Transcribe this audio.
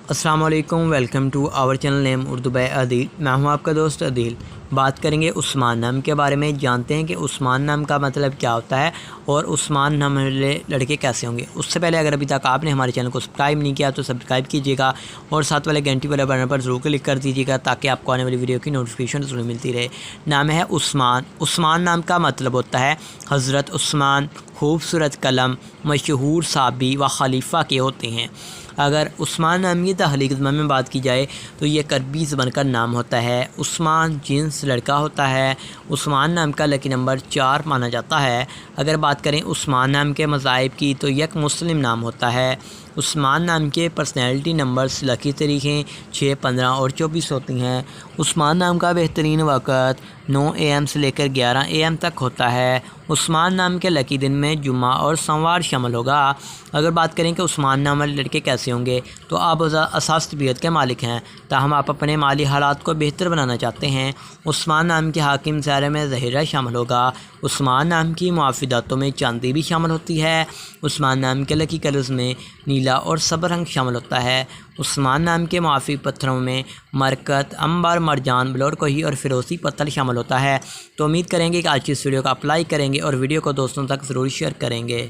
السلام علیکم، welcome to our channel name Urdu by Adeel. میں ہوں آپ کا دوست عدیل۔ بات کریں گے عثمان نام کے بارے میں، جانتے ہیں کہ عثمان نام کا مطلب کیا ہوتا ہے اور عثمان نام والے لڑکے کیسے ہوں گے۔ اس سے پہلے اگر ابھی تک آپ نے ہمارے چینل کو سبسکرائب نہیں کیا تو سبسکرائب کیجیے گا اور ساتھ والے گھنٹی والے بٹن پر ضرور کلک کر دیجیے گا تاکہ آپ کو آنے والی ویڈیو کی نوٹیفیکیشن ضرور ملتی رہے۔ نام ہے عثمان۔ عثمان نام کا مطلب ہوتا ہے حضرت عثمان، خوبصورت قلم، مشہور صحابی و خلیفہ کے ہوتے ہیں۔ اگر عثمان نام کی تخلیق زبان میں بات کی جائے تو یہ عربی زبان کا نام ہوتا ہے۔ عثمان جنس لڑکا ہوتا ہے۔ عثمان نام کا لکی نمبر 4 مانا جاتا ہے۔ اگر بات کریں عثمان نام کے مذاہب کی تو یک مسلم نام ہوتا ہے۔ عثمان نام کے پرسنالٹی نمبرز لکی تاریخیں 6، 15 اور 24 ہوتی ہیں۔ عثمان نام کا بہترین وقت 9 AM سے لے کر 11 AM تک ہوتا ہے۔ عثمان نام کے لکی دن میں جمعہ اور سوموار شامل ہوگا۔ اگر بات کریں کہ عثمان نام والے لڑکے کیسے ہوں گے تو آپ اساس طبیعت کے مالک ہیں، تاہم آپ اپنے مالی حالات کو بہتر بنانا چاہتے ہیں۔ عثمان نام کے حاکم سیارے میں ظہیرہ شامل ہوگا۔ عثمان نام کی معافیداتوں میں چاندی بھی شامل ہوتی ہے۔ عثمان نام کے لکی کلرز میں نیلا اور سبز رنگ شامل ہوتا ہے۔ عثمان نام کے معافی پتھروں میں مرکت، عنبر، مرجان، بلور کوہی اور فیروزی پتل شامل ہوتا ہے۔ تو امید کریں گے کہ آج کی اس ویڈیو کو اپلائی کریں گے اور ویڈیو کو دوستوں تک ضرور شیئر کریں گے۔